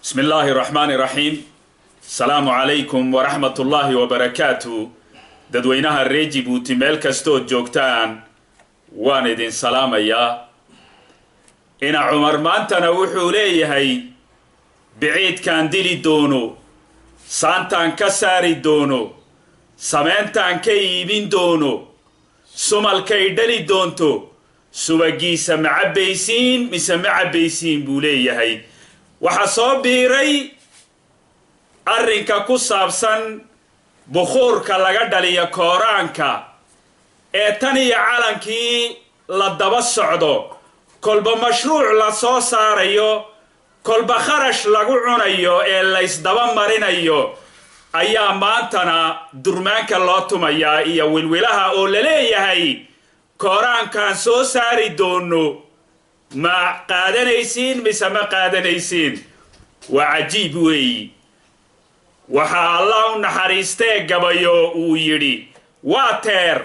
بسم الله الرحمن الرحيم. السلام عليكم ورحمة الله وبركاته. dadweynaha reer Djibouti meel kastoo joogtaan waan idin salaamayaa. ina Umar maantana wuxuu leeyahay biciidkan dili doono, saantan ka saari doono, sameyntan ka iibin doono, sumalkay dhali doonto, subagiisa macabaysiin mise macabaysiin buu leeyahay. waxa soo biiray arrinka ku saabsan bukhurka laga dhaliyo Quraanka ee tan iyo calankii la daba socdo, kolba mashruuc la soo saarayo, kolba kharash lagu cunayo ee la isdaba marinayo ayaa maantana durmaanka loo tumayaa iyo wilwilaha oo la leeyahay Quraankan soo saari doono ma qaadanaysiin mise ma qaadanaysiin. waa cajiib weey. waxa Allah u naxariistay gabayo uu yiri waa teer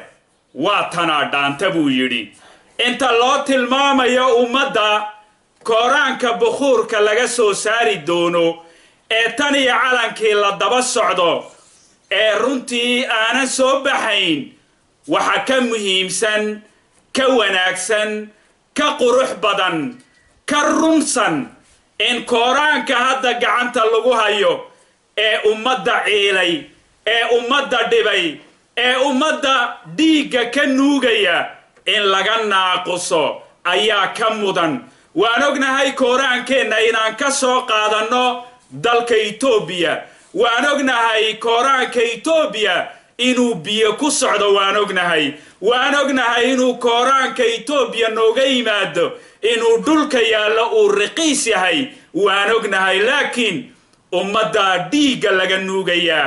waa tana dhaanta buu yiri. inta loo tilmaamayo ummadda Quraanka bukhurka laga soo saari doono ee tan iyo calankii la daba socdo ee runtii aanan soo baxayn, waxa ka muhiimsan, ka wanaagsan, ka qurux badan, ka rumsan in Quraanka hadda gacanta lagu hayo ee ummadda ciilay, ee ummadda dhibay, ee ummadda dhiigga ka nuugaya in laga naaquso ayaa ka mudan. waan ognahay Quraankeenna inaan ka soo qaadano dalka Itoobiya. waan ognahay Quraanka Itoobiya inuu biyo ku socdo. waan ognahay inuu Quraanka Itoobiya nooga yimaado, inuu dhulka yaalo uu raqiis yahay. waan ognahay, laakiin ummadda dhiigga laga nuugaya,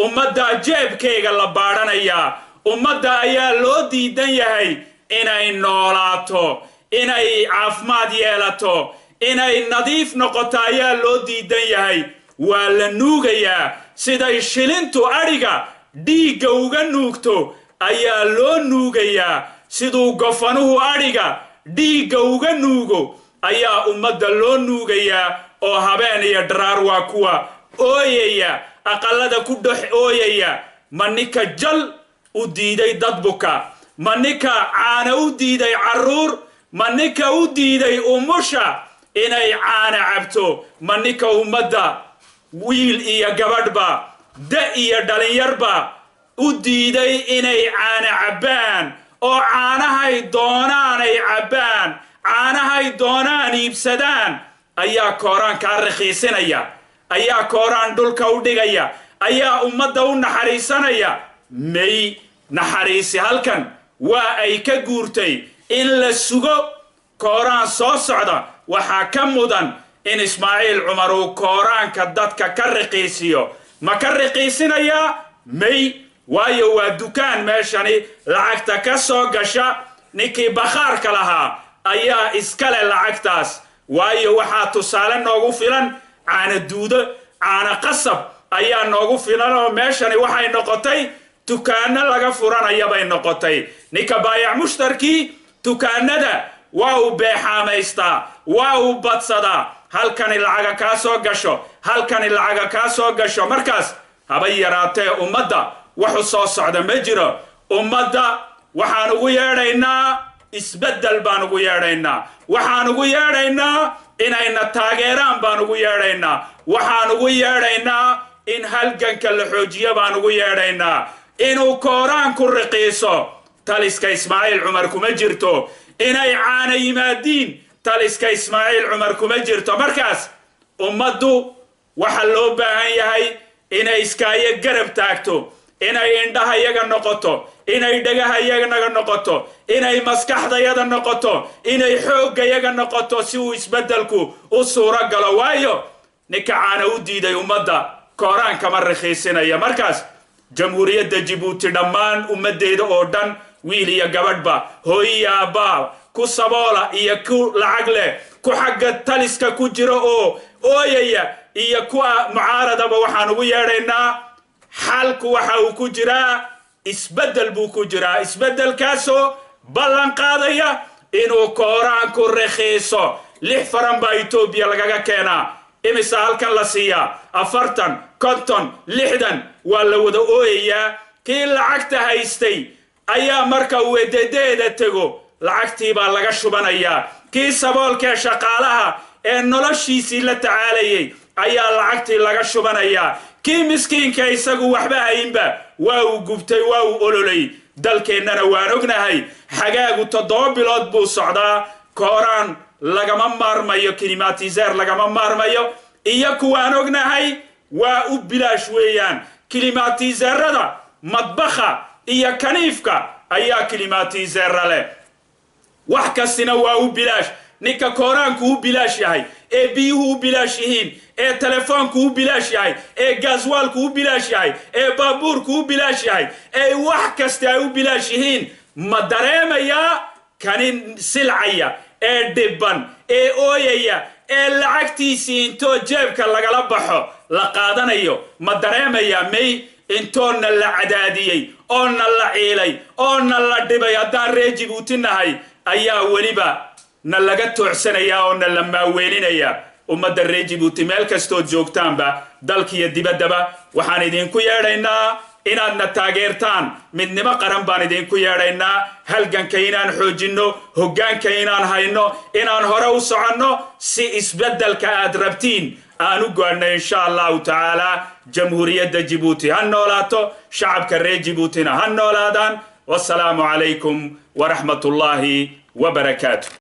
ummadda jeebkeega la baadhanaya, ummadda ayaa loo diidan yahay inay noolaato, inay caafimaad yeelato, inay nadiif noqoto ayaa loo diidan yahay. waa la nuugayaa siday shilintu adhiga dhiigga uga nuugto ayaa loo nuugayaa. siduu gofanuhu adhiga dhiigga uga nuugo ayaa ummadda loo nuugayaa. oo habeen iyo dharaar waa kuwa ooyaya, aqalada ku dhex ooyaya. ma ninka jal u diiday dad buka, ma ninka caana u diiday carruur, ma ninka u diiday umusha inay caana cabto, ma ninka ummadda wiil iyo gabadhba, da iyo dhalinyarba u diiday inay caana cabbaan, oo caanahay doonaan ay cabbaan, caanahay doonaan iibsadaan, ayaa Quraanka raqiisinaya, ayaa Quraan dhulka u dhigaya, ayaa ummadda u naxariisanaya. may naxariisi halkan waa ay ka guurtay. in la sugo Quraan soo socda waxaa ka mudan in Ismaaciil Cumar uu Quraanka dadka ka raqiisiyo. ma ka raqiisinaya? may, waayo waa dukaan meeshani lacagta ka soo gasha. ninkii bakhaarka lahaa ayaa iskale lacagtaas. waayo waxaa tusaale noogu filan caana duudo, caana qasab ayaa noogu filan. oo meeshani waxay noqotay dukaano laga furanaya bay noqotay. ninka baayac mushtarkii dukaanada waa uu beexaamaystaa, waa uu badsadaa. halkani lacaga kaa soo gasho, halkani lacaga kaa soo gasho. markaas haba yaraatee ummadda waxu soo socda ma jiro. ummadda waxaan ugu yeedhaynaa isbeddel baan ugu yeedhaynaa. waxaan ugu yeedhaynaa inayna taageeraan baan ugu yeedhaynaa. waxaan ugu yeedhaynaa in halganka la xoojiyo baan ugu yeedhaynaa. inuu Quraanku raqiiso taliska Ismaaciil Cumar kuma jirto. inay caana yimaadiin taliska Ismaaciil Cumar kuma jirto. markaas ummaddu waxa loo baahan yahay inay iskaayo garab taagto, inay indhahayaga noqoto, inay dhagahayaga noqoto, inay maskaxdayaga noqoto, inay xooggayaga noqoto si uu isbeddelku u suuro galo. waayo ninka caana u diiday ummadda Quraanka ma raqiisinaya. markaas jamhuuriyadda Djibouti dhammaan ummaddeeda oo dhan, wiil iyo gabadhba, hooyo iyo aabba, ku saboola iyo ku lacag leh, ku xagga taliska ku jira oo ooyaya iyo kuwa mucaaradaba waxaan ugu yeedhaynaa xalku waxa uu ku jiraa isbeddel buu ku jiraa. isbeddelkaasoo ballan qaadaya inuu Quraanku raqiiso. 6 faran baa Itoobiya lagaga keenaa. imisa halkan la siiyaa 40 50 60 waa la wada ooyayaa kii lacagta haystay ayaa marka uu ededeeda tago lacagtii baa laga shubanayaa kii saboolka shaqaalaha ee noloshiisii la tacaalayay ayaa lacagtii laga shubanayaa kii miskiinka isagu waxba haynba waa uu gubtay waa uu ololay dalkeennana waan ognahay xagaagu 7 bilood buu socdaa kooraan lagama maarmayo klimatizer lagama maarmayo iyo kuwaan ognahay waa u bilaash weeyaan klimatizerada madbaxa iyo kaniifka ayaa klimatizera leh wax kastina waa u bilaash ninka kooraanku u bilaash yahay ee biyuhu u bilaash yihiin ee telefoonku u bilaash yahay ee gaaswaalku u bilaash yahay ee baabuurku u bilaash yahay ee wax kasta ay u bilaash yihiin ma dareemayaa kanin silcaya ee dhibban ee ooyaya ee lacagtiisii intoo jeebka lagala baxo la qaadanayo ma dareemayaa may intoona la cadaadiyey oona la ciilay oona la dhibay haddaan reer Djibouti nahay ayaa weliba na laga toocsanayaa oo na la maaweelinayaa ummadda reer Djibouti meel kastoo joogtaanba dalkiyo dibaddaba waxaan idinku yeedhaynaa inaadna taageertaan midnimo qaran baan idinku yeedhaynaa halganka inaan xoojinno hoggaanka inaan hayno inaan hore u soconno si isbeddelka aad rabtiin aan u gaadhno insha allahu tacaala jamhuuriyadda Djibouti ha noolaato shacabka reer Djiboutina ha noolaadaan wassalaamu calaykum waraxmatullaahi وبركاته.